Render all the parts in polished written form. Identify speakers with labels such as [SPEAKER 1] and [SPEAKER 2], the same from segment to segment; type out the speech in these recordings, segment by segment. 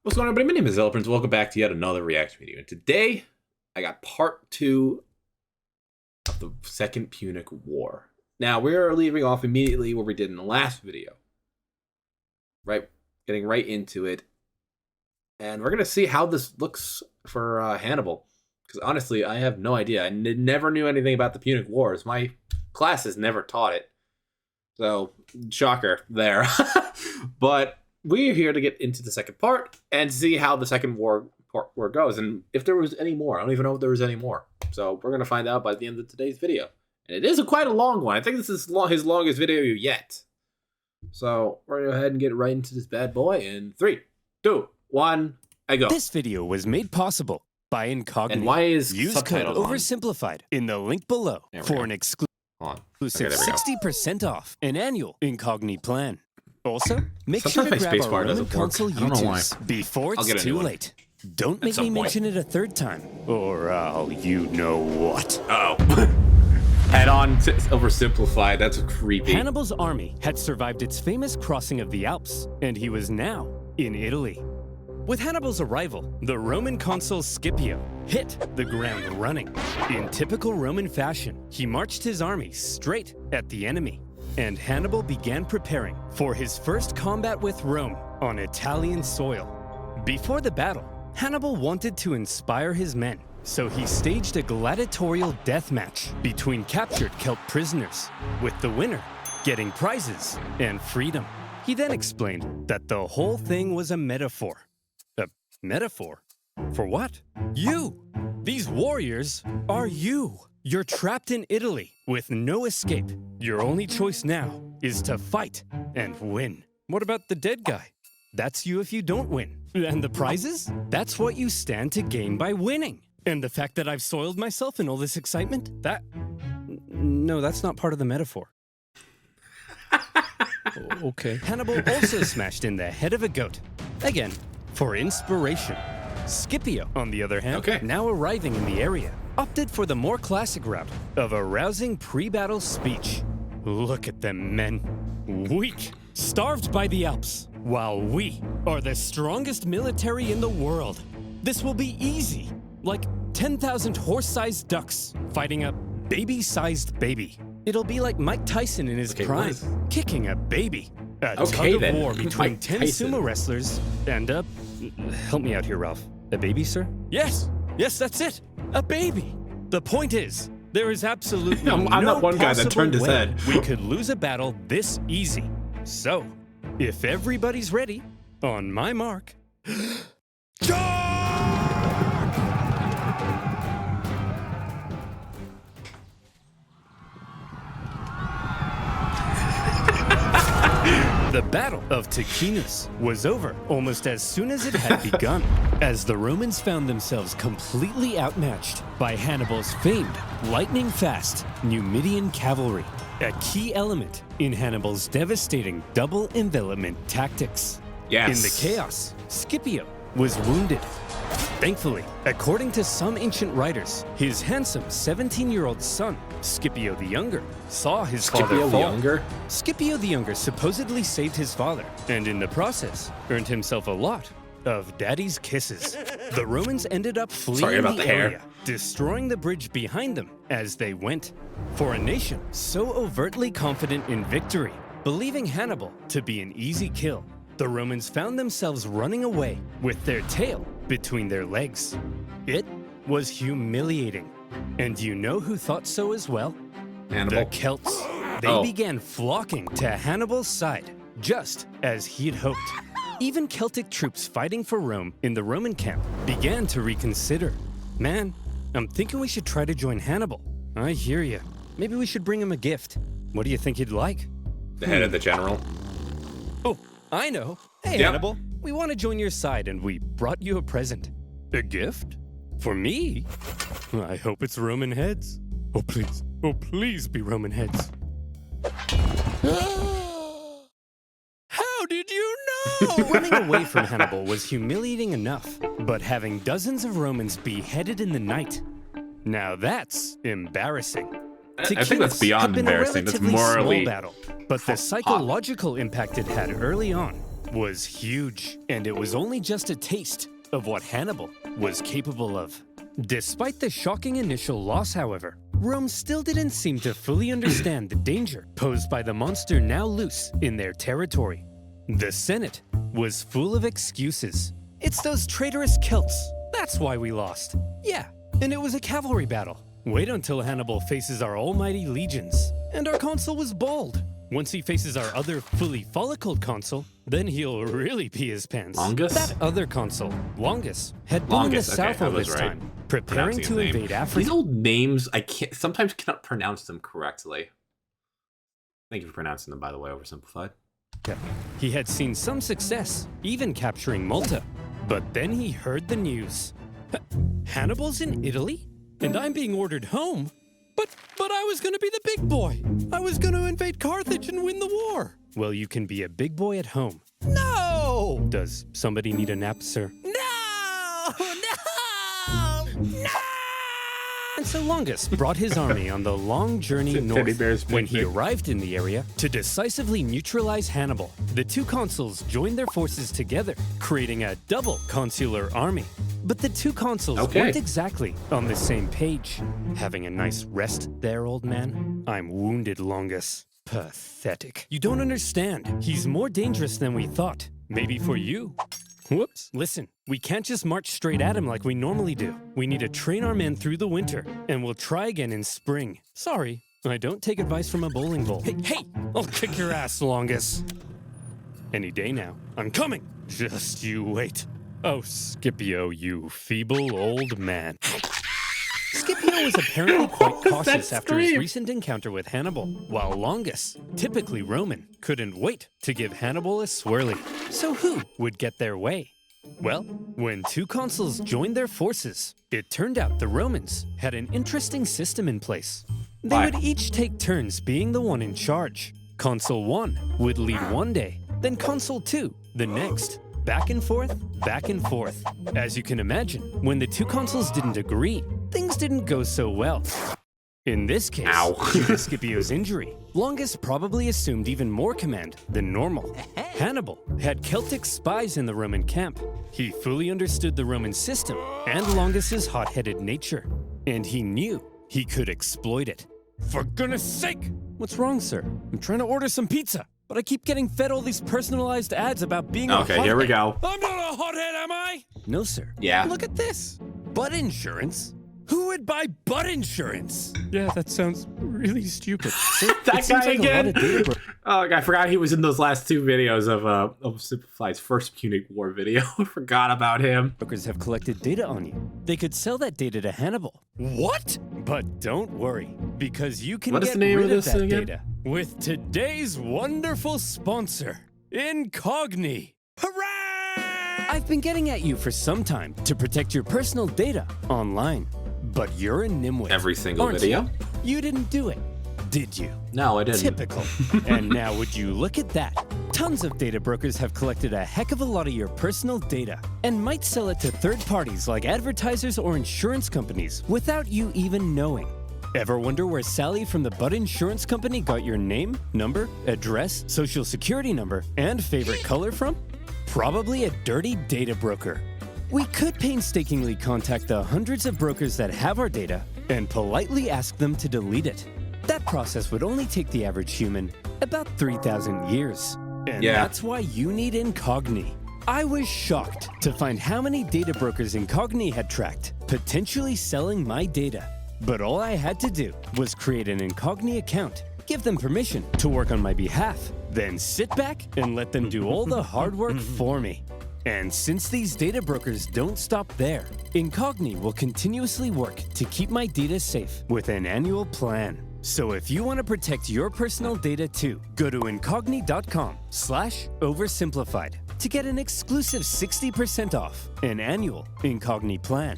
[SPEAKER 1] What's going on, everybody? My name is ZealetPrince. Welcome back to yet another reaction video. And today, I got part 2 of the Second Punic War. Now, we're leaving off immediately where we did in the last video. Right? Getting right into it. And we're going to see how this looks for Hannibal. Because honestly, I have no idea. I never knew anything about the Punic Wars. My classes never taught it. So, shocker there. But we're here to get into the second part and see how the second war goes. And if there was any more. I don't even know if there was any more. So we're going to find out by the end of today's video. And it is quite a long one. I think this is his longest video yet. So we're going to go ahead and get right into this bad boy in 3, 2, 1, I go.
[SPEAKER 2] This video was made possible by Incognito.
[SPEAKER 1] And why is
[SPEAKER 2] Use code
[SPEAKER 1] subtitles on?
[SPEAKER 2] OverSimplified in the link below for an exclusive 60% off an annual Incognito plan. Also, make sure to grab our Roman console YouTubes before it's too late. Don't make me mention it a third time, or I'll you know what.
[SPEAKER 1] Head on to OverSimplified. That's creepy.
[SPEAKER 2] Hannibal's army had survived its famous crossing of the Alps, and he was now in Italy. With Hannibal's arrival, the Roman consul Scipio hit the ground running. In typical Roman fashion, he marched his army straight at the enemy. And Hannibal began preparing for his first combat with Rome on Italian soil. Before the battle, Hannibal wanted to inspire his men, so he staged a gladiatorial death match between captured Celt prisoners, with the winner getting prizes and freedom. He then explained that the whole thing was a metaphor. A metaphor? For what? You! These warriors are you! You're trapped in Italy with no escape. Your only choice now is to fight and win. What about the dead guy? That's you if you don't win. And the prizes? That's what you stand to gain by winning. And the fact that I've soiled myself in all this excitement? No, that's not part of the metaphor. Okay. Hannibal also smashed in the head of a goat. Again, for inspiration. Scipio, on the other hand, now arriving in the area, opted for the more classic route of a rousing pre-battle speech. Look at them men. Weak, starved by the Alps, while we are the strongest military in the world. This will be easy, like 10,000 horse-sized ducks fighting a baby-sized baby. It'll be like Mike Tyson in his prime, kicking a baby. A tug of war between 10 sumo wrestlers and help me out here, Ralph. A baby, sir? Yes, that's it. A baby. The point is, there is absolutely
[SPEAKER 1] I'm
[SPEAKER 2] no
[SPEAKER 1] that one guy that turned his head.
[SPEAKER 2] We could lose a battle this easy. So, if everybody's ready, on my mark, charge! The Battle of Ticinus was over almost as soon as it had begun, as the Romans found themselves completely outmatched by Hannibal's famed lightning-fast Numidian cavalry, a key element in Hannibal's devastating double envelopment tactics. In the chaos, Scipio was wounded. Thankfully, according to some ancient writers, his handsome 17-year-old son, Scipio the Younger, saw his father fall. Scipio the Younger supposedly saved his father, and in the process, earned himself a lot of daddy's kisses. The Romans ended up fleeing the area, destroying the bridge behind them as they went. For a nation so overtly confident in victory, believing Hannibal to be an easy kill, the Romans found themselves running away with their tail between their legs. It was humiliating. And you know who thought so as well?
[SPEAKER 1] Hannibal.
[SPEAKER 2] The Celts. They began flocking to Hannibal's side, just as he'd hoped. Even Celtic troops fighting for Rome in the Roman camp began to reconsider. Man, I'm thinking we should try to join Hannibal. I hear you. Maybe we should bring him a gift. What do you think he'd like?
[SPEAKER 1] The head of the general.
[SPEAKER 2] Oh, I know. Hey, Hannibal, we want to join your side and we brought you a present. A gift? For me? I hope it's Roman heads. Oh, please be Roman heads. How did you know? Running away from Hannibal was humiliating enough, but having dozens of Romans beheaded in the night, now that's embarrassing.
[SPEAKER 1] I think that's beyond embarrassing. That's morally
[SPEAKER 2] battle, but the psychological impact it had early on was huge, and it was only just a taste of what Hannibal was capable of. Despite the shocking initial loss, however, Rome still didn't seem to fully understand the danger posed by the monster now loose in their territory. The Senate was full of excuses. It's those traitorous Celts. That's why we lost. Yeah, and it was a cavalry battle. Wait until Hannibal faces our almighty legions. And our consul was bold. Once he faces our other fully follicled consul, then he'll really pee his pants.
[SPEAKER 1] Longus?
[SPEAKER 2] That other consul, Longus, had been in the south all this time, preparing to invade Africa.
[SPEAKER 1] These old names, I sometimes cannot pronounce them correctly. Thank you for pronouncing them, by the way, Oversimplified.
[SPEAKER 2] He had seen some success, even capturing Malta. But then he heard the news. Hannibal's in Italy? And I'm being ordered home? But I was gonna be the big boy. I was gonna invade Carthage and win the war. Well, you can be a big boy at home. No! Does somebody need a nap, sir? No! No! No! And so Longus brought his army on the long journey north. When he arrived in the area to decisively neutralize Hannibal, the two consuls joined their forces together, creating a double consular army. But the two consuls weren't exactly on the same page. Having a nice rest there, old man? I'm wounded, Longus. Pathetic. You don't understand. He's more dangerous than we thought. Maybe for you. Whoops. Listen, we can't just march straight at him like we normally do. We need to train our men through the winter, and we'll try again in spring. Sorry, I don't take advice from a bowling ball. Hey! I'll kick your ass, Longus. Any day now. I'm coming! Just you wait. Oh, Scipio, you feeble old man. Scipio was apparently quite cautious after his recent encounter with Hannibal, while Longus, typically Roman, couldn't wait to give Hannibal a swirly. So who would get their way? Well, when two consuls joined their forces, it turned out the Romans had an interesting system in place. They would each take turns being the one in charge. Consul 1 would lead one day, then Consul 2 the next. Back and forth, back and forth. As you can imagine, when the two consuls didn't agree, things didn't go so well. In this case, due to Scipio's injury, Longus probably assumed even more command than normal. Hannibal had Celtic spies in the Roman camp. He fully understood the Roman system and Longus's hot-headed nature, and he knew he could exploit it. For goodness sake! What's wrong, sir? I'm trying to order some pizza, but I keep getting fed all these personalized ads about being a hothead.
[SPEAKER 1] Okay, here we go.
[SPEAKER 2] I'm not a hothead, am I? No, sir.
[SPEAKER 1] Yeah.
[SPEAKER 2] Look at this. Butt insurance? Who would buy butt insurance? Yeah, that sounds really stupid.
[SPEAKER 1] That guy again? Oh, I forgot he was in those last two videos of Simplified's first Punic War video. I forgot about him.
[SPEAKER 2] Brokers have collected data on you. They could sell that data to Hannibal. What? But don't worry, because you can get rid of that data with today's wonderful sponsor, Incogni. Hooray! I've been getting at you for some time to protect your personal data online. But you're a nimwit.
[SPEAKER 1] Every single video?
[SPEAKER 2] You didn't do it, did you?
[SPEAKER 1] No, I didn't.
[SPEAKER 2] Typical. And now would you look at that? Tons of data brokers have collected a heck of a lot of your personal data and might sell it to third parties like advertisers or insurance companies without you even knowing. Ever wonder where Sally from the Butt Insurance Company got your name, number, address, social security number, and favorite color from? Probably a dirty data broker. We could painstakingly contact the hundreds of brokers that have our data and politely ask them to delete it. That process would only take the average human about 3,000 years. And that's why you need Incogni. I was shocked to find how many data brokers Incogni had tracked, potentially selling my data. But all I had to do was create an Incogni account, give them permission to work on my behalf, then sit back and let them do all the hard work for me. And since these data brokers don't stop there, Incogni will continuously work to keep my data safe with an annual plan. So if you want to protect your personal data too, go to incogni.com/oversimplified to get an exclusive 60% off an annual Incogni plan.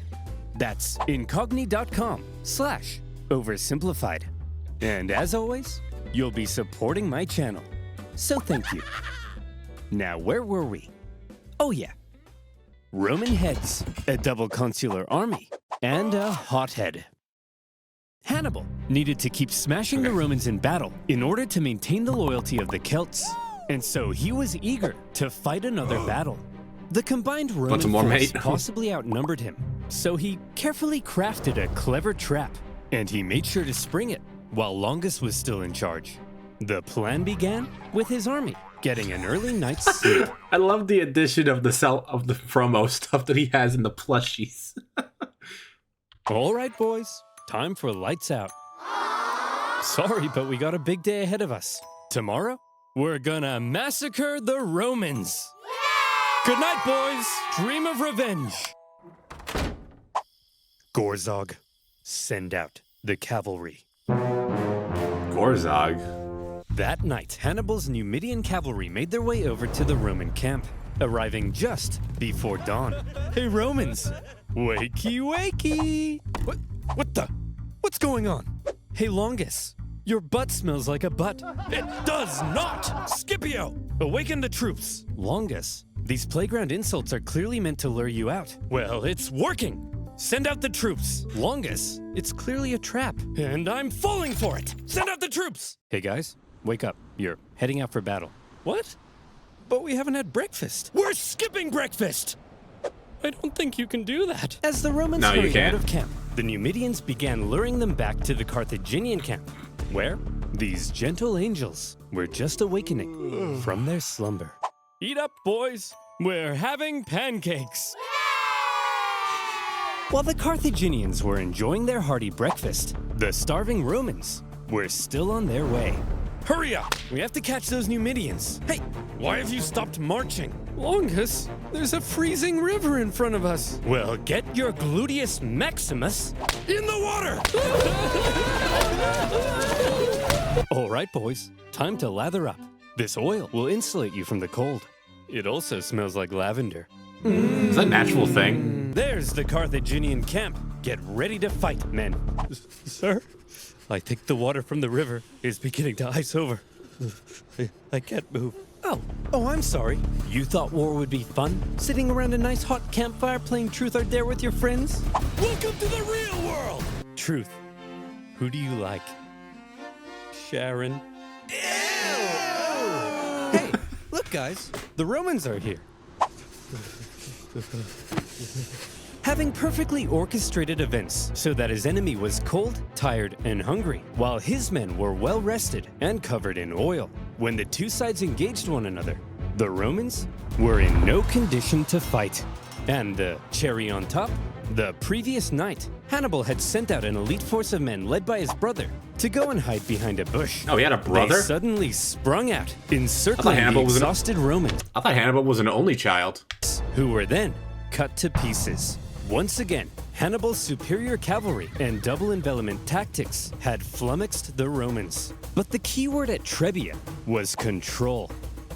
[SPEAKER 2] That's incogni.com/oversimplified. And as always, you'll be supporting my channel. So thank you. Now, where were we? Oh yeah, Roman heads, a double consular army, and a hothead. Hannibal needed to keep smashing the Romans in battle in order to maintain the loyalty of the Celts. and so he was eager to fight another battle. The combined Roman
[SPEAKER 1] some more,
[SPEAKER 2] force
[SPEAKER 1] mate?
[SPEAKER 2] possibly outnumbered him, so he carefully crafted a clever trap, and he made sure to spring it while Longus was still in charge. The plan began with his army getting an early night's sleep.
[SPEAKER 1] I love the addition of the promo stuff that he has in the plushies.
[SPEAKER 2] All right, boys, time for lights out. Sorry, but we got a big day ahead of us. Tomorrow, we're gonna massacre the Romans. Good night, boys. Dream of revenge. Gorzog, send out the cavalry.
[SPEAKER 1] Gorzog?
[SPEAKER 2] That night, Hannibal's Numidian cavalry made their way over to the Roman camp, arriving just before dawn. Hey, Romans! Wakey, wakey! What's going on? Hey, Longus, your butt smells like a butt. It does not! Scipio, awaken the troops! Longus, these playground insults are clearly meant to lure you out. Well, it's working! Send out the troops! Longus, it's clearly a trap. And I'm falling for it! Send out the troops! Hey guys, wake up. You're heading out for battle. What? But we haven't had breakfast. We're skipping breakfast! I don't think you can do that. As the Romans hurried out of camp, the Numidians began luring them back to the Carthaginian camp, where these gentle angels were just awakening from their slumber. Eat up, boys. We're having pancakes. While the Carthaginians were enjoying their hearty breakfast, the starving Romans were still on their way. Hurry up! We have to catch those Numidians. Hey, why have you stopped marching? Longus, there's a freezing river in front of us. Well, get your gluteus maximus in the water! All right, boys, time to lather up. This oil will insulate you from the cold. It also smells like lavender.
[SPEAKER 1] Is that a natural thing?
[SPEAKER 2] There's the Carthaginian camp. Get ready to fight, men. Sir, I think the water from the river is beginning to ice over. I can't move. Oh, I'm sorry. You thought war would be fun? Sitting around a nice hot campfire playing Truth or Dare with your friends? Welcome to the real world! Truth, who do you like? Sharon? Ew! Hey, look guys, the Romans are here. Having perfectly orchestrated events so that his enemy was cold, tired, and hungry, while his men were well rested and covered in oil. When the two sides engaged one another, the Romans were in no condition to fight. And the cherry on top, the previous night, Hannibal had sent out an elite force of men led by his brother to go and hide behind a bush.
[SPEAKER 1] Oh, he had a brother?
[SPEAKER 2] They suddenly sprung out, encircling the exhausted Romans.
[SPEAKER 1] I thought Hannibal was an only child.
[SPEAKER 2] Who were then cut to pieces. Once again, Hannibal's superior cavalry and double envelopment tactics had flummoxed the Romans. But the key word at Trebia was control.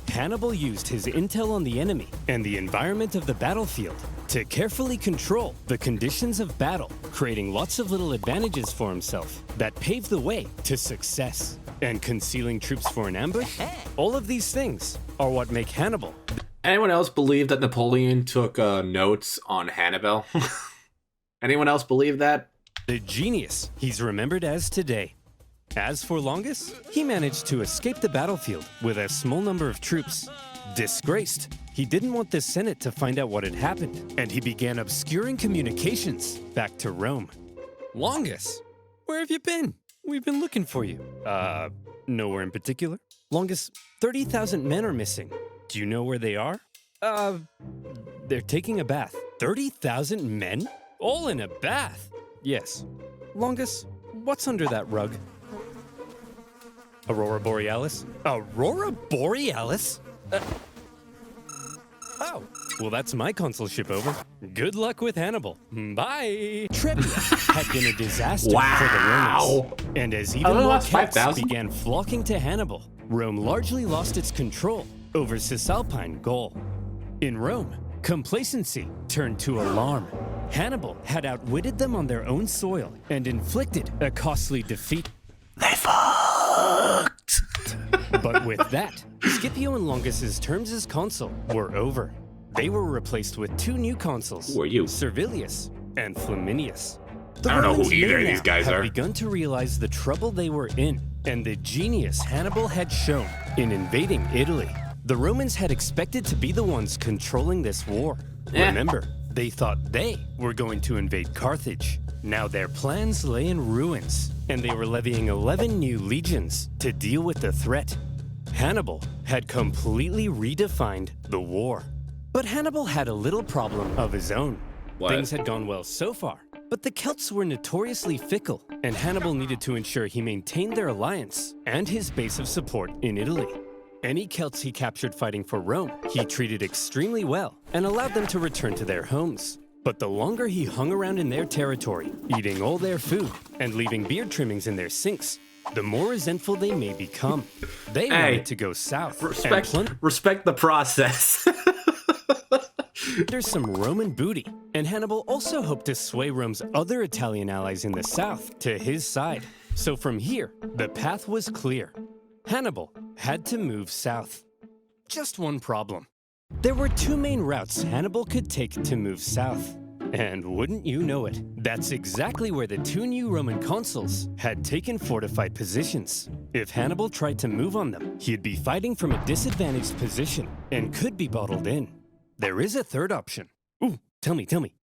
[SPEAKER 2] Hannibal used his intel on the enemy and the environment of the battlefield to carefully control the conditions of battle, creating lots of little advantages for himself that paved the way to success. And concealing troops for an ambush? All of these things are what make Hannibal.
[SPEAKER 1] Anyone else believe that Napoleon took notes on Hannibal? Anyone else believe that?
[SPEAKER 2] The genius he's remembered as today. As for Longus, he managed to escape the battlefield with a small number of troops. Disgraced, he didn't want the Senate to find out what had happened, and he began obscuring communications back to Rome. Longus, where have you been? We've been looking for you. Nowhere in particular. Longus, 30,000 men are missing. Do you know where they are? They're taking a bath. 30,000 men? All in a bath? Yes. Longus, what's under that rug? Aurora Borealis? Aurora Borealis? Oh, well that's my consulship over. Good luck with Hannibal. Bye! Trebia had been a disaster for the Romans. And as even more Celts began flocking to Hannibal, Rome largely lost its control over Cisalpine Gaul. In Rome, complacency turned to alarm. Hannibal had outwitted them on their own soil and inflicted a costly defeat.
[SPEAKER 1] They fucked!
[SPEAKER 2] But with that, Scipio and Longus's terms as consul were over. They were replaced with two new consuls.
[SPEAKER 1] Who are you?
[SPEAKER 2] Servilius and Flaminius.
[SPEAKER 1] I don't know who either of these guys are.
[SPEAKER 2] Had begun to realize the trouble they were in and the genius Hannibal had shown in invading Italy. The Romans had expected to be the ones controlling this war. Remember, they thought they were going to invade Carthage. Now their plans lay in ruins, and they were levying 11 new legions to deal with the threat. Hannibal had completely redefined the war. But Hannibal had a little problem of his own.
[SPEAKER 1] What?
[SPEAKER 2] Things had gone well so far, but the Celts were notoriously fickle, and Hannibal needed to ensure he maintained their alliance and his base of support in Italy. Any Celts he captured fighting for Rome, he treated extremely well and allowed them to return to their homes. But the longer he hung around in their territory, eating all their food and leaving beard trimmings in their sinks, the more resentful they may become. They wanted to go south
[SPEAKER 1] Respect the process.
[SPEAKER 2] There's some Roman booty, and Hannibal also hoped to sway Rome's other Italian allies in the south to his side. So from here, the path was clear. Hannibal had to move south. Just one problem. There were two main routes Hannibal could take to move south. And wouldn't you know it, that's exactly where the two new Roman consuls had taken fortified positions. If Hannibal tried to move on them, he'd be fighting from a disadvantaged position and could be bottled in. There is a third option. Ooh, tell me.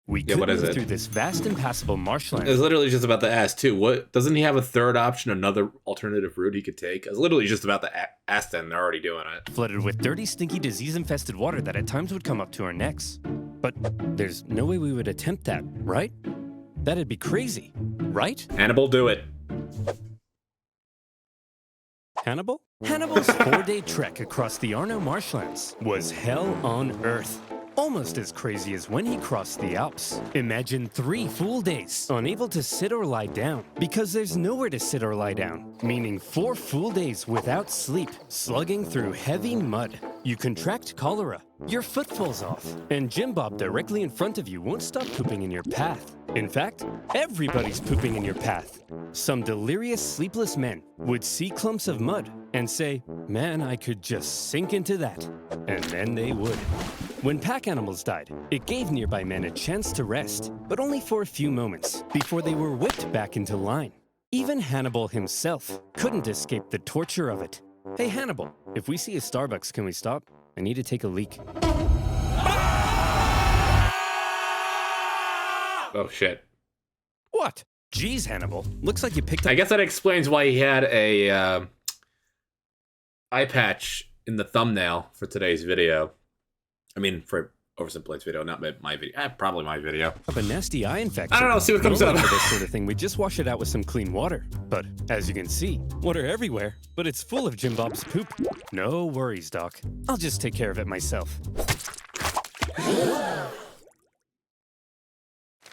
[SPEAKER 2] We could move through this vast impassable marshland.
[SPEAKER 1] I was literally just about to ask too. What doesn't he have a third option, another alternative route he could take? I was literally just about to ask them. They're already doing it.
[SPEAKER 2] Flooded with dirty, stinky, disease-infested water that at times would come up to our necks. But there's no way we would attempt that, right? That'd be crazy, right?
[SPEAKER 1] Hannibal, do it.
[SPEAKER 2] Hannibal? Hannibal's 4-day trek across the Arno marshlands was hell on earth. Almost as crazy as when he crossed the Alps. Imagine 3 full days, unable to sit or lie down, because there's nowhere to sit or lie down. Meaning 4 full days without sleep, slugging through heavy mud. You contract cholera, your foot falls off, and Jim Bob directly in front of you won't stop pooping in your path. In fact, everybody's pooping in your path. Some delirious, sleepless men would see clumps of mud and say, "Man, I could just sink into that." And then they would. When pack animals died, it gave nearby men a chance to rest, but only for a few moments before they were whipped back into line. Even Hannibal himself couldn't escape the torture of it. Hey Hannibal, if we see a Starbucks, can we stop? I need to take a leak.
[SPEAKER 1] Oh shit.
[SPEAKER 2] What? Jeez, Hannibal. Looks like you picked up...
[SPEAKER 1] I guess that explains why he had a eye patch in the thumbnail for today's video. I mean, for OverSimplified's video, not my video. Probably my video.
[SPEAKER 2] Up a nasty eye infection.
[SPEAKER 1] I don't know, see what comes out of
[SPEAKER 2] For this sort of thing, we just wash it out with some clean water. But as you can see, water everywhere, but it's full of Jim Bob's poop. No worries, Doc. I'll just take care of it myself.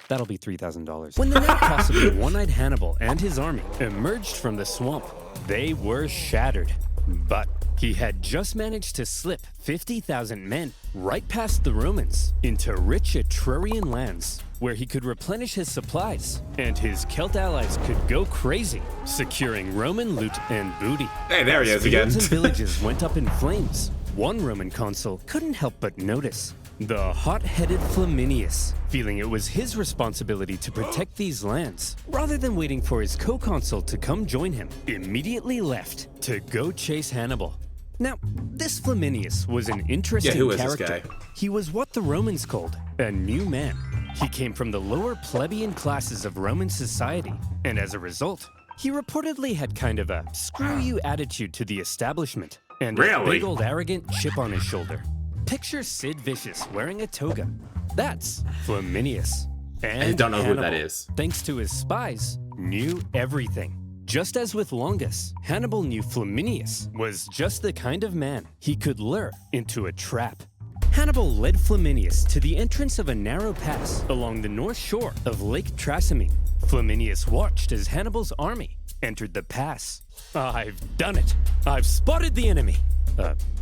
[SPEAKER 2] That'll be $3,000. When the now possibly one-eyed Hannibal and his army emerged from the swamp, they were shattered. But he had just managed to slip 50,000 men right past the Romans into rich Etrurian lands, where he could replenish his supplies, and his Celt allies could go crazy, securing Roman loot and booty.
[SPEAKER 1] Hey, there he is again.
[SPEAKER 2] Fields and villages went up in flames. One Roman consul couldn't help but notice. The hot-headed Flaminius, feeling it was his responsibility to protect these lands, rather than waiting for his co-consul to come join him, immediately left to go chase Hannibal. Now, this Flaminius was an interesting character.
[SPEAKER 1] This guy?
[SPEAKER 2] He was what the Romans called a new man. He came from the lower plebeian classes of Roman society, and as a result, he reportedly had kind of a screw-you attitude to the establishment, and a big old arrogant chip on his shoulder. Picture Sid Vicious wearing a toga. That's Flaminius. And
[SPEAKER 1] I don't know
[SPEAKER 2] Hannibal,
[SPEAKER 1] who that is.
[SPEAKER 2] Thanks to his spies, knew everything. Just as with Longus, Hannibal knew Flaminius was just the kind of man he could lure into a trap. Hannibal led Flaminius to the entrance of a narrow pass along the north shore of Lake Trasimene. Flaminius watched as Hannibal's army entered the pass. I've done it. I've spotted the enemy.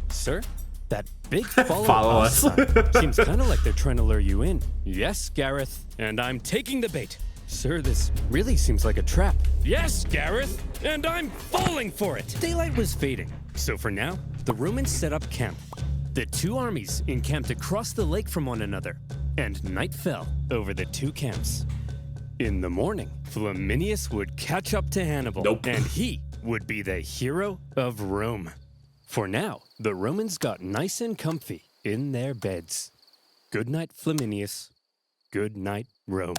[SPEAKER 2] Sir? That big follow us sign seems kind of like they're trying to lure you in. Yes, Gareth, and I'm taking the bait. Sir, this really seems like a trap. Yes, Gareth, and I'm falling for it. Daylight was fading, so for now, the Romans set up camp. The two armies encamped across the lake from one another, and night fell over the two camps. In the morning, Flaminius would catch up to Hannibal, and he would be the hero of Rome. For now, the Romans got nice and comfy in their beds. Good night, Flaminius. Good night, Rome.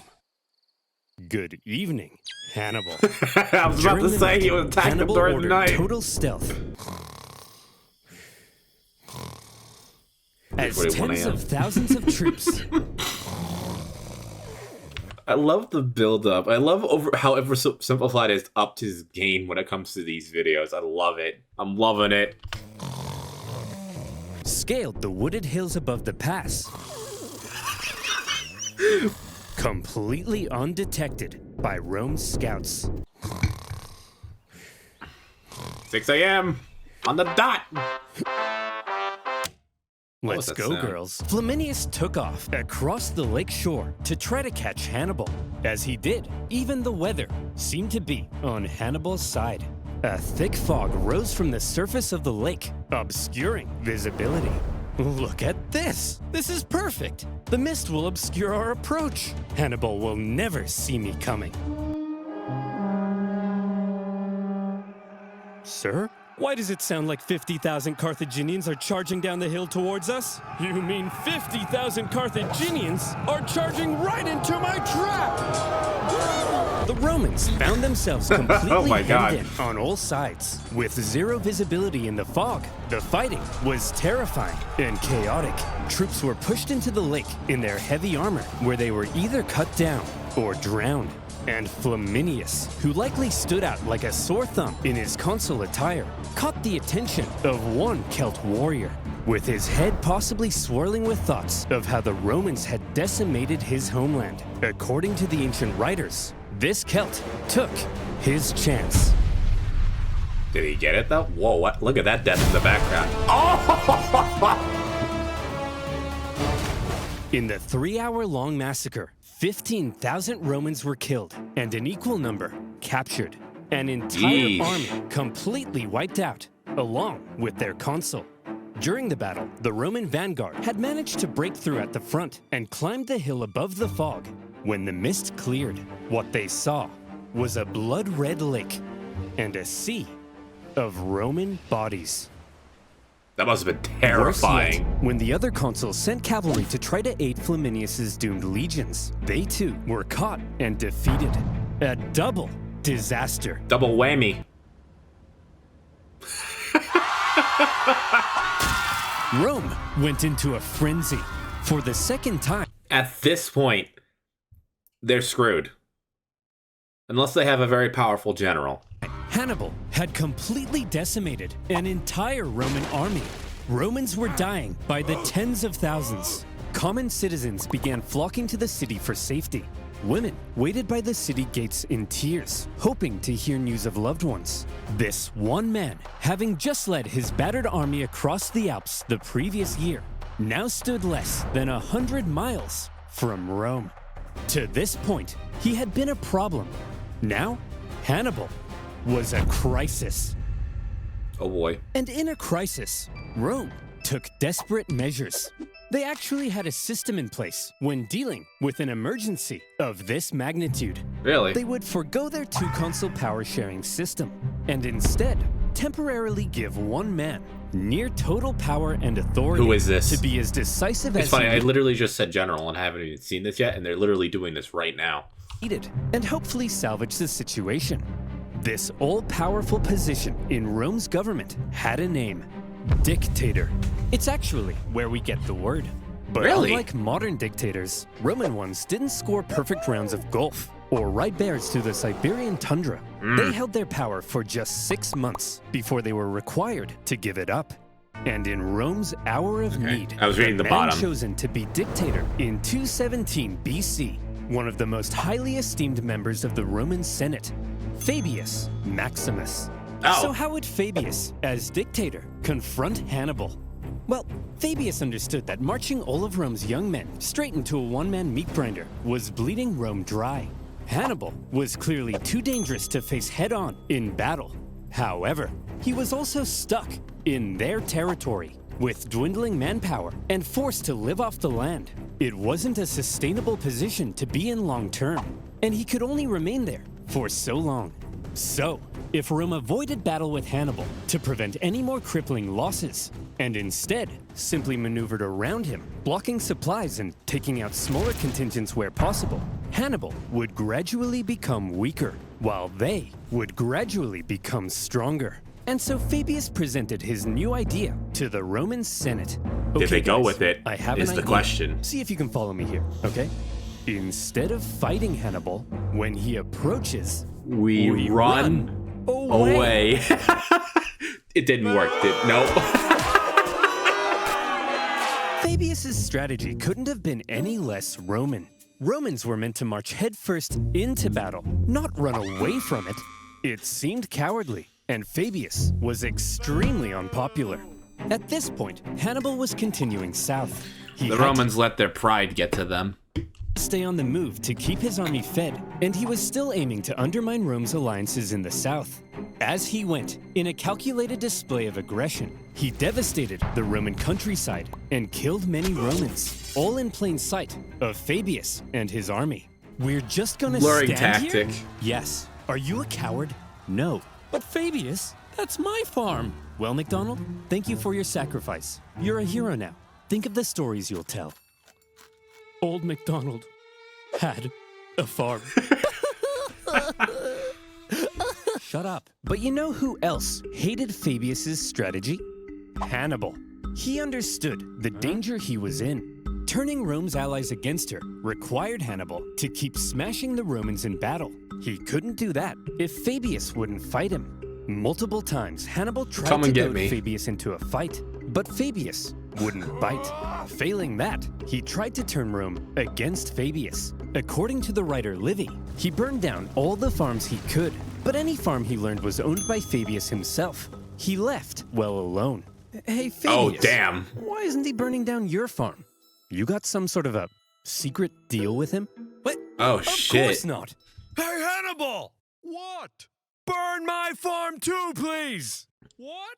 [SPEAKER 2] Good evening, Hannibal.
[SPEAKER 1] I was about to say he would attack them during the night.
[SPEAKER 2] Total stealth. As tens of thousands of troops.
[SPEAKER 1] I love the build-up. I love how OverSimplified is up to his game when it comes to these videos. I love it. I'm loving it.
[SPEAKER 2] Scaled the wooded hills above the pass. Completely undetected by Rome's scouts.
[SPEAKER 1] 6 a.m. on the dot.
[SPEAKER 2] Let's go, girls. Flaminius took off across the lake shore to try to catch Hannibal. As he did, even the weather seemed to be on Hannibal's side. A thick fog rose from the surface of the lake, obscuring visibility. Look at this! This is perfect! The mist will obscure our approach. Hannibal will never see me coming. Sir? Why does it sound like 50,000 Carthaginians are charging down the hill towards us? You mean 50,000 Carthaginians are charging right into my trap! The Romans found themselves completely hemmed in on all sides. With zero visibility in the fog, the fighting was terrifying and chaotic. Troops were pushed into the lake in their heavy armor, where they were either cut down or drowned. And Flaminius, who likely stood out like a sore thumb in his consul attire, caught the attention of one Celt warrior, with his head possibly swirling with thoughts of how the Romans had decimated his homeland. According to the ancient writers, this Celt took his chance.
[SPEAKER 1] Did he get it though? Whoa, what? Look at that death in the background. Oh!
[SPEAKER 2] In the 3-hour-long massacre, 15,000 Romans were killed, and an equal number captured. An entire army completely wiped out, along with their consul. During the battle, the Roman vanguard had managed to break through at the front and climbed the hill above the fog. When the mist cleared, what they saw was a blood-red lake and a sea of Roman bodies.
[SPEAKER 1] That must have been terrifying.
[SPEAKER 2] Worse yet, when the other consuls sent cavalry to try to aid Flaminius's doomed legions, they too were caught and defeated. A double disaster.
[SPEAKER 1] Double whammy.
[SPEAKER 2] Rome went into a frenzy. For the second time.
[SPEAKER 1] At this point, they're screwed. Unless they have a very powerful general.
[SPEAKER 2] Hannibal had completely decimated an entire Roman army. Romans were dying by the tens of thousands. Common citizens began flocking to the city for safety. Women waited by the city gates in tears, hoping to hear news of loved ones. This one man, having just led his battered army across the Alps the previous year, now stood less than 100 miles from Rome. To this point, he had been a problem. Now, Hannibal was a crisis.
[SPEAKER 1] Oh boy.
[SPEAKER 2] And in a crisis, Rome took desperate measures. They actually had a system in place when dealing with an emergency of this magnitude.
[SPEAKER 1] Really?
[SPEAKER 2] They would forgo their two-consul power-sharing system and instead temporarily give one man near total power and authority.
[SPEAKER 1] Who is this?
[SPEAKER 2] To be as decisive as
[SPEAKER 1] it's funny, I literally just said general and haven't even seen this yet, and they're literally doing this right now.
[SPEAKER 2] Needed, and hopefully salvage the situation. This all-powerful position in Rome's government had a name: dictator. It's actually where we get the word. But
[SPEAKER 1] really?
[SPEAKER 2] Unlike modern dictators, Roman ones didn't score perfect rounds of golf or ride bears through the Siberian tundra. They held their power for just 6 months before they were required to give it up. And in Rome's hour of need,
[SPEAKER 1] I was reading the
[SPEAKER 2] man
[SPEAKER 1] bottom.
[SPEAKER 2] chosen to be dictator in 217 BC, one of the most highly esteemed members of the Roman Senate, Fabius Maximus.
[SPEAKER 1] Oh.
[SPEAKER 2] So how would Fabius, as dictator, confront Hannibal? Well, Fabius understood that marching all of Rome's young men straight into a one-man meat grinder was bleeding Rome dry. Hannibal was clearly too dangerous to face head-on in battle. However, he was also stuck in their territory, with dwindling manpower and forced to live off the land. It wasn't a sustainable position to be in long-term, and he could only remain there for so long. So, if Rome avoided battle with Hannibal to prevent any more crippling losses, and instead simply maneuvered around him, blocking supplies and taking out smaller contingents where possible, Hannibal would gradually become weaker, while they would gradually become stronger. And so Fabius presented his new idea to the Roman Senate.
[SPEAKER 1] Did they go
[SPEAKER 2] guys,
[SPEAKER 1] with it?
[SPEAKER 2] I have
[SPEAKER 1] Is
[SPEAKER 2] an
[SPEAKER 1] the
[SPEAKER 2] idea.
[SPEAKER 1] question.
[SPEAKER 2] See if you can follow me here, okay? Instead of fighting Hannibal, when he approaches,
[SPEAKER 1] We run away. It didn't work, Nope.
[SPEAKER 2] Fabius's strategy couldn't have been any less Roman. Romans were meant to march headfirst into battle, not run away from it. It seemed cowardly, and Fabius was extremely unpopular. At this point, Hannibal was continuing south. He
[SPEAKER 1] The
[SPEAKER 2] had
[SPEAKER 1] Romans let their pride get to them.
[SPEAKER 2] to stay on the move to keep his army fed, and he was still aiming to undermine Rome's alliances in the south. As he went, in a calculated display of aggression, he devastated the Roman countryside and killed many Romans, all in plain sight of Fabius and his army. We're just gonna
[SPEAKER 1] Luring
[SPEAKER 2] stand
[SPEAKER 1] tactic.
[SPEAKER 2] here? Yes. Are you a coward? No. But Fabius, that's my farm. Well, MacDonald, thank you for your sacrifice. You're a hero now. Think of the stories you'll tell. Old MacDonald had a farm. Shut up. But you know who else hated Fabius's strategy? Hannibal. He understood the danger he was in. Turning Rome's allies against her required Hannibal to keep smashing the Romans in battle. He couldn't do that if Fabius wouldn't fight him. Multiple times, Hannibal tried
[SPEAKER 1] Come
[SPEAKER 2] to
[SPEAKER 1] and get
[SPEAKER 2] goad
[SPEAKER 1] me.
[SPEAKER 2] Fabius into a fight, but Fabius wouldn't bite. Failing that, he tried to turn Rome against Fabius. According to the writer Livy, he burned down all the farms he could, but any farm he learned was owned by Fabius himself. He left well alone. Hey, Fabius.
[SPEAKER 1] Oh, damn.
[SPEAKER 2] Why isn't he burning down your farm? You got some sort of a secret deal with him? What?
[SPEAKER 1] Oh,
[SPEAKER 2] Of
[SPEAKER 1] shit.
[SPEAKER 2] course not. Hey, Hannibal! What? Burn my farm too, please! What?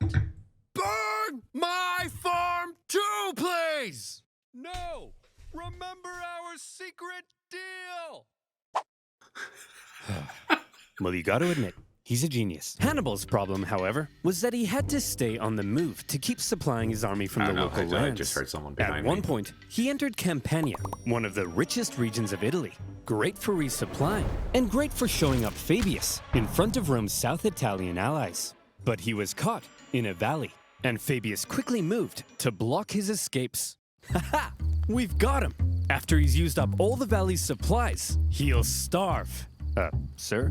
[SPEAKER 2] Burn my farm too, please! No! Remember our secret deal! Well, you gotta admit, he's a genius. Hannibal's problem, however, was that he had to stay on the move to keep supplying his army from
[SPEAKER 1] I
[SPEAKER 2] the
[SPEAKER 1] don't know.
[SPEAKER 2] local
[SPEAKER 1] I
[SPEAKER 2] lands.
[SPEAKER 1] just heard someone
[SPEAKER 2] At
[SPEAKER 1] behind
[SPEAKER 2] one
[SPEAKER 1] me.
[SPEAKER 2] point, he entered Campania, one of the richest regions of Italy. Great for resupplying, and great for showing up Fabius in front of Rome's South Italian allies. But he was caught in a valley, and Fabius quickly moved to block his escapes. Haha! We've got him! After he's used up all the valley's supplies, he'll starve. Sir?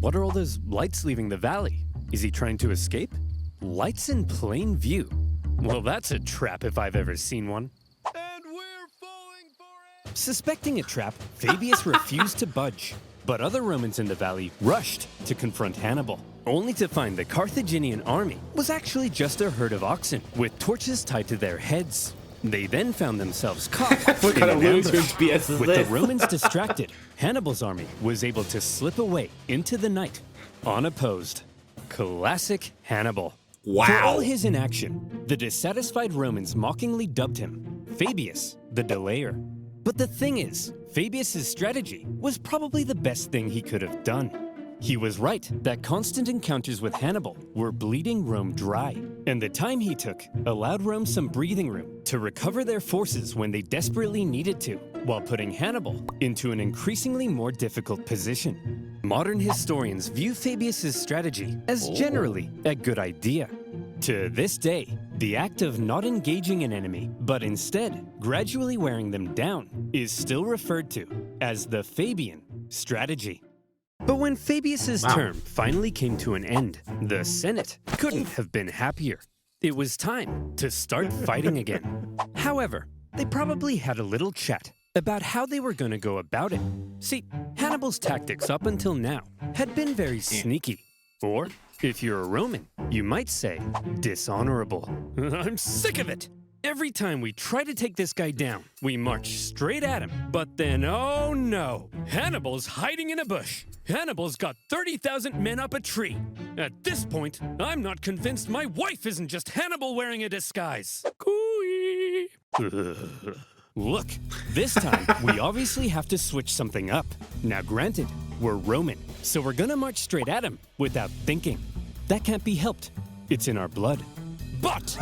[SPEAKER 2] What are all those lights leaving the valley? Is he trying to escape? Lights in plain view. Well, that's a trap if I've ever seen one. And we're falling for it! Suspecting a trap, Fabius refused to budge. But other Romans in the valley rushed to confront Hannibal, only to find the Carthaginian army was actually just a herd of oxen with torches tied to their heads. They then found themselves caught
[SPEAKER 1] What
[SPEAKER 2] in
[SPEAKER 1] kind of
[SPEAKER 2] an
[SPEAKER 1] loser
[SPEAKER 2] ambush.
[SPEAKER 1] BS is
[SPEAKER 2] With
[SPEAKER 1] this?
[SPEAKER 2] the Romans distracted, Hannibal's army was able to slip away into the night, unopposed. Classic Hannibal.
[SPEAKER 1] Wow.
[SPEAKER 2] For all his inaction, the dissatisfied Romans mockingly dubbed him Fabius the Delayer. But the thing is, Fabius's strategy was probably the best thing he could have done. He was right that constant encounters with Hannibal were bleeding Rome dry, and the time he took allowed Rome some breathing room to recover their forces when they desperately needed to, while putting Hannibal into an increasingly more difficult position. Modern historians view Fabius's strategy as generally a good idea. To this day, the act of not engaging an enemy, but instead gradually wearing them down, is still referred to as the Fabian strategy. But when Fabius's term finally came to an end, the Senate couldn't have been happier. It was time to start fighting again. However, they probably had a little chat about how they were going to go about it. See, Hannibal's tactics up until now had been very sneaky. Or, if you're a Roman, you might say dishonorable. I'm sick of it! Every time we try to take this guy down, we march straight at him. But then, oh no! Hannibal's hiding in a bush. Hannibal's got 30,000 men up a tree. At this point, I'm not convinced my wife isn't just Hannibal wearing a disguise. Cooey. Look, this time, we obviously have to switch something up. Now granted, were Roman, so we're gonna march straight at him without thinking. That can't be helped. It's in our blood. But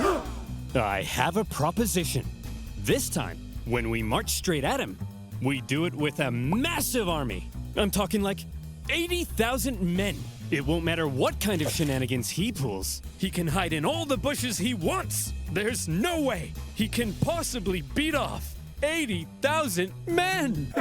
[SPEAKER 2] I have a proposition. This time, when we march straight at him, we do it with a massive army. I'm talking like 80,000 men. It won't matter what kind of shenanigans he pulls. He can hide in all the bushes he wants. There's no way he can possibly beat off 80,000 men.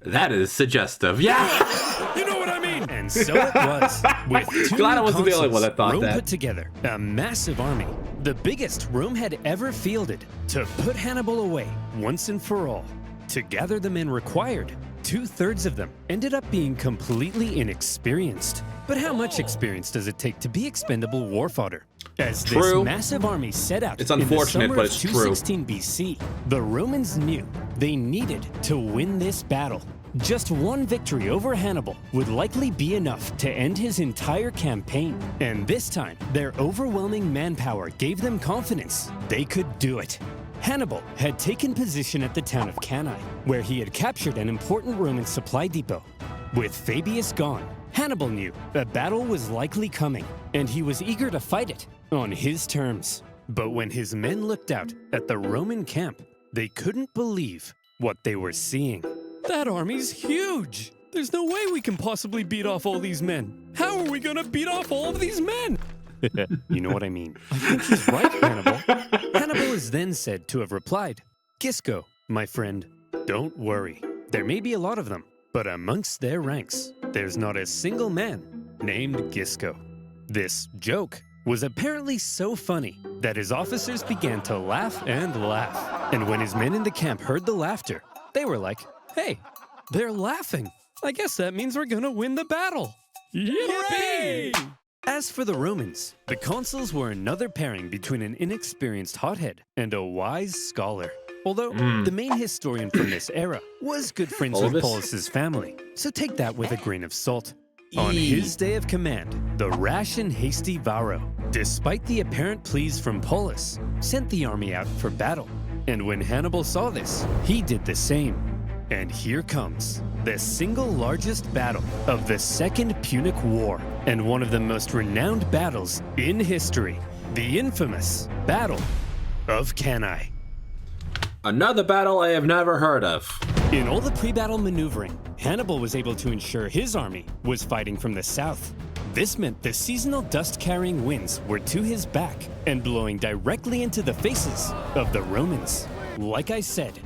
[SPEAKER 1] That is suggestive. Yeah.
[SPEAKER 2] You know what I mean? And so it was. With two
[SPEAKER 1] Glad I wasn't the only
[SPEAKER 2] consuls,
[SPEAKER 1] one that thought
[SPEAKER 2] Rome
[SPEAKER 1] that.
[SPEAKER 2] put together a massive army, the biggest Rome had ever fielded, to put Hannibal away once and for all. To gather the men required, 2/3 of them ended up being completely inexperienced. But how much experience does it take to be expendable war fodder? As this
[SPEAKER 1] True.
[SPEAKER 2] massive army set out
[SPEAKER 1] It's
[SPEAKER 2] in the
[SPEAKER 1] unfortunate,
[SPEAKER 2] summer
[SPEAKER 1] but
[SPEAKER 2] of
[SPEAKER 1] it's true.
[SPEAKER 2] 216 BC, the Romans knew they needed to win this battle. Just one victory over Hannibal would likely be enough to end his entire campaign. And this time, their overwhelming manpower gave them confidence they could do it. Hannibal had taken position at the town of Cannae, where he had captured an important Roman supply depot. With Fabius gone, Hannibal knew a battle was likely coming, and he was eager to fight it on his terms. But when his men looked out at the Roman camp, they couldn't believe what they were seeing. That army's huge! There's no way we can possibly beat off all these men. How are we gonna beat off all of these men? You know what I mean. I think he's right, Hannibal. Hannibal is then said to have replied, Gisco, my friend, don't worry. There may be a lot of them, but amongst their ranks, there's not a single man named Gisco. This joke was apparently so funny that his officers began to laugh and laugh. And when his men in the camp heard the laughter, they were like, hey, they're laughing. I guess that means we're gonna win the battle. Yippee! As for the Romans, the consuls were another pairing between an inexperienced hothead and a wise scholar. Although the main historian from this era was good friends with Paulus's family, so take that with a grain of salt. On his day of command, the rash and hasty Varro, despite the apparent pleas from Paulus, sent the army out for battle. And when Hannibal saw this, he did the same. And here comes the single largest battle of the Second Punic War, and one of the most renowned battles in history, the infamous Battle of Cannae.
[SPEAKER 1] Another battle I have never heard of.
[SPEAKER 2] In all the pre-battle maneuvering, Hannibal was able to ensure his army was fighting from the south. This meant the seasonal dust-carrying winds were to his back and blowing directly into the faces of the Romans. Like I said,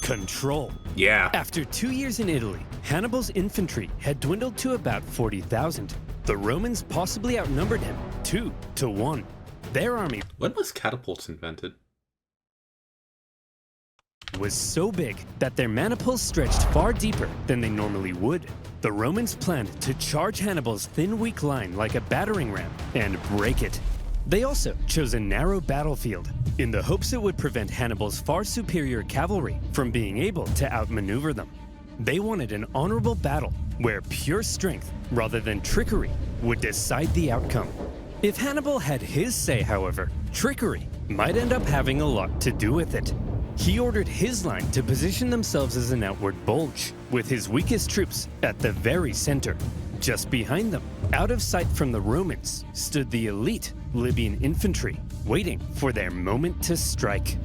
[SPEAKER 2] control.
[SPEAKER 1] Yeah.
[SPEAKER 2] After 2 years in Italy, Hannibal's infantry had dwindled to about 40,000. The Romans possibly outnumbered him 2-1. Their army
[SPEAKER 1] When was catapults invented?
[SPEAKER 2] was so big that their maniples stretched far deeper than they normally would. The Romans planned to charge Hannibal's thin, weak line like a battering ram and break it. They also chose a narrow battlefield in the hopes it would prevent Hannibal's far superior cavalry from being able to outmaneuver them. They wanted an honorable battle where pure strength, rather than trickery, would decide the outcome. If Hannibal had his say, however, trickery might end up having a lot to do with it. He ordered his line to position themselves as an outward bulge, with his weakest troops at the very center. Just behind them, out of sight from the Romans, stood the elite Libyan infantry, waiting for their moment to strike.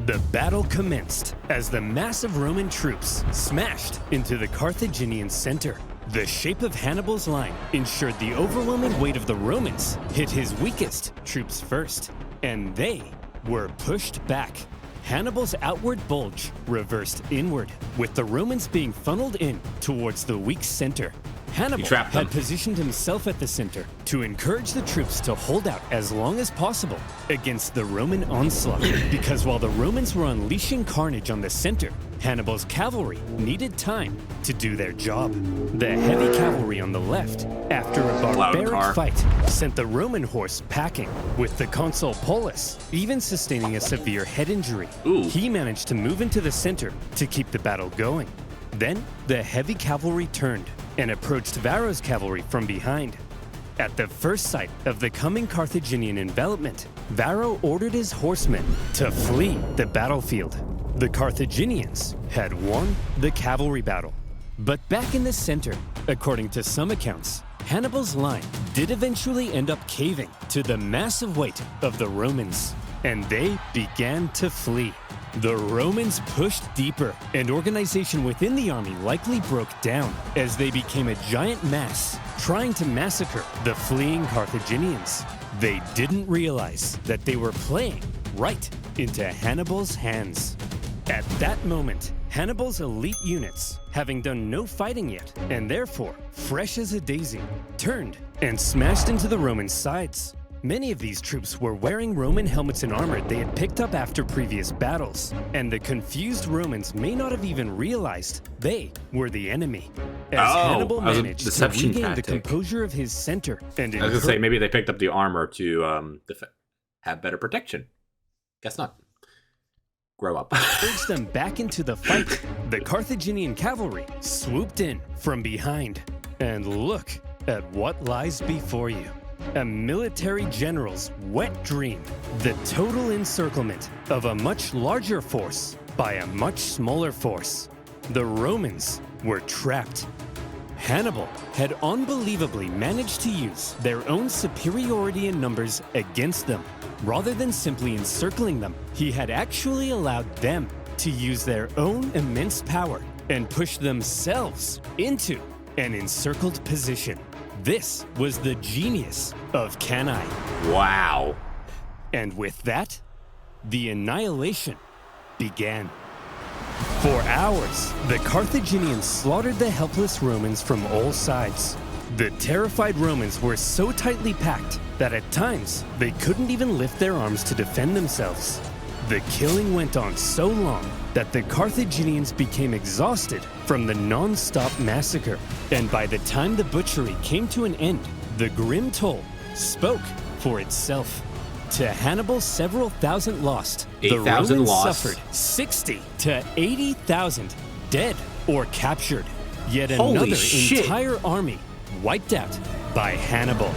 [SPEAKER 2] The battle commenced as the massive Roman troops smashed into the Carthaginian center. The shape of Hannibal's line ensured the overwhelming weight of the Romans hit his weakest troops first, and they were pushed back. Hannibal's outward bulge reversed inward, with the Romans being funneled in towards the weak center. Hannibal had positioned himself at the center to encourage the troops to hold out as long as possible against the Roman onslaught, because while the Romans were unleashing carnage on the center, Hannibal's cavalry needed time to do their job. The heavy cavalry on the left, after a barbaric fight, sent the Roman horse packing, with the consul Paulus even sustaining a severe head injury. He managed to move into the center to keep the battle going. Then, the heavy cavalry turned and approached Varro's cavalry from behind. At the first sight of the coming Carthaginian envelopment, Varro ordered his horsemen to flee the battlefield. The Carthaginians had won the cavalry battle. But back in the center, according to some accounts, Hannibal's line did eventually end up caving to the massive weight of the Romans, and they began to flee. The Romans pushed deeper, and organization within the army likely broke down as they became a giant mass trying to massacre the fleeing Carthaginians. They didn't realize that they were playing right into Hannibal's hands. At that moment, Hannibal's elite units, having done no fighting yet, and therefore fresh as a daisy, turned and smashed into the Roman sides. Many of these troops were wearing Roman helmets and armor they had picked up after previous battles, and the confused Romans may not have even realized they were the enemy. As Hannibal managed to regain the composure of his center and
[SPEAKER 1] I was gonna say maybe they picked up the armor to have better protection. Guess not. Grow up.
[SPEAKER 2] Urged them back into the fight. The Carthaginian cavalry swooped in from behind. And look at what lies before you. A military general's wet dream. The total encirclement of a much larger force by a much smaller force. The Romans were trapped. Hannibal had unbelievably managed to use their own superiority in numbers against them. Rather than simply encircling them, he had actually allowed them to use their own immense power and push themselves into an encircled position. This was the genius of Cannae.
[SPEAKER 1] Wow.
[SPEAKER 2] And with that, the annihilation began. For hours, the Carthaginians slaughtered the helpless Romans from all sides. The terrified Romans were so tightly packed that at times they couldn't even lift their arms to defend themselves. The killing went on so long that the Carthaginians became exhausted from the non-stop massacre. And by the time the butchery came to an end, the grim toll spoke for itself. To Hannibal, several thousand lost. The Romans suffered 60 to 80,000 dead or captured. Yet another entire army wiped out by Hannibal.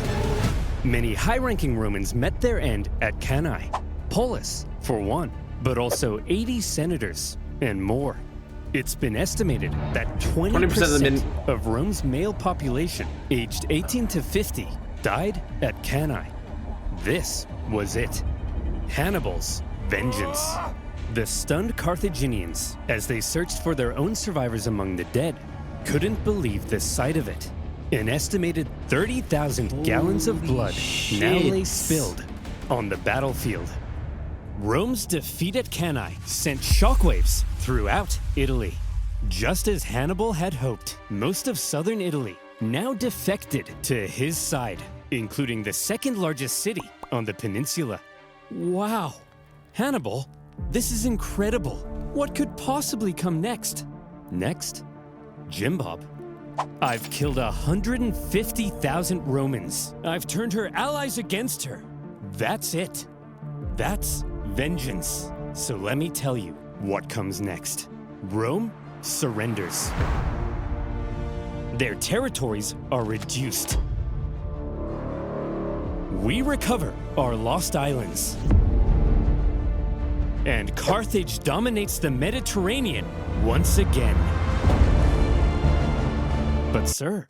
[SPEAKER 2] Many high-ranking Romans met their end at Cannae. Paulus, for one, but also 80 senators and more. It's been estimated that 20% of Rome's male population, aged 18 to 50, died at Cannae. This was it. Hannibal's vengeance. The stunned Carthaginians, as they searched for their own survivors among the dead, couldn't believe the sight of it. An estimated 30,000 gallons of blood now lay spilled on the battlefield. Rome's defeat at Cannae sent shockwaves throughout Italy. Just as Hannibal had hoped, most of southern Italy now defected to his side, including the second largest city on the peninsula. Wow, Hannibal, this is incredible. What could possibly come next? Next? Jim Bob. I've killed 150,000 Romans. I've turned her allies against her. That's it. That's vengeance. So let me tell you what comes next. Rome surrenders. Their territories are reduced. We recover our lost islands. And Carthage dominates the Mediterranean once again. But sir,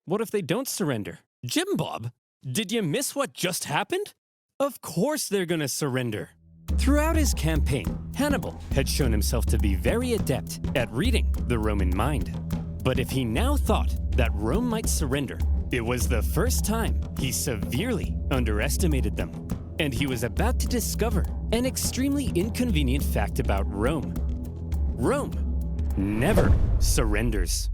[SPEAKER 2] what if they don't surrender? Jim Bob, did you miss what just happened? Of course they're gonna surrender. Throughout his campaign, Hannibal had shown himself to be very adept at reading the Roman mind. But if he now thought that Rome might surrender, it was the first time he severely underestimated them. And he was about to discover an extremely inconvenient fact about Rome. Rome never surrenders.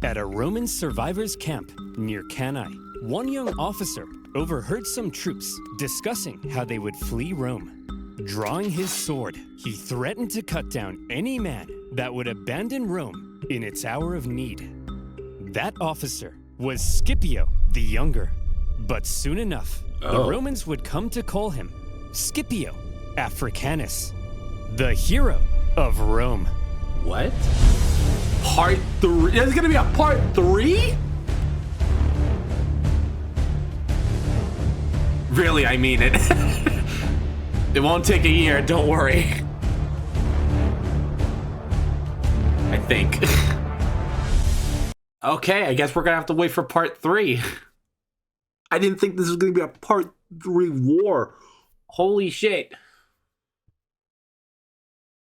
[SPEAKER 2] At a Roman survivors' camp near Cannae, one young officer overheard some troops discussing how they would flee Rome. Drawing his sword, he threatened to cut down any man that would abandon Rome in its hour of need. That officer was Scipio the Younger. But soon enough, the Romans would come to call him Scipio Africanus, the hero of Rome.
[SPEAKER 1] What? Part 3? There's gonna be a part 3? Really, I mean it. It won't take a year, don't worry. I think. Okay, I guess we're gonna have to wait for part 3. I didn't think this was gonna be a part 3 war. Holy shit.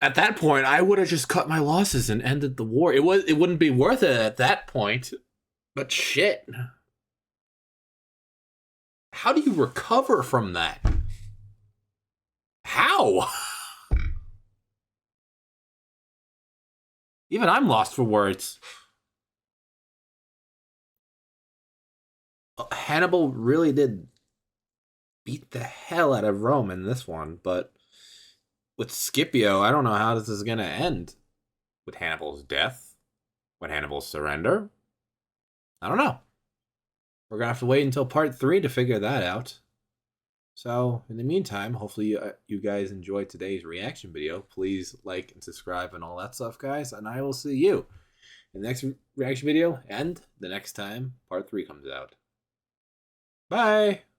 [SPEAKER 1] At that point, I would have just cut my losses and ended the war. It wouldn't be worth it at that point. But shit. How do you recover from that? How? Even I'm lost for words. Hannibal really did beat the hell out of Rome in this one, but with Scipio, I don't know how this is going to end. With Hannibal's death? With Hannibal's surrender? I don't know. We're going to have to wait until part 3 to figure that out. So, in the meantime, hopefully you guys enjoyed today's reaction video. Please like and subscribe and all that stuff, guys. And I will see you in the next reaction video and the next time part 3 comes out. Bye!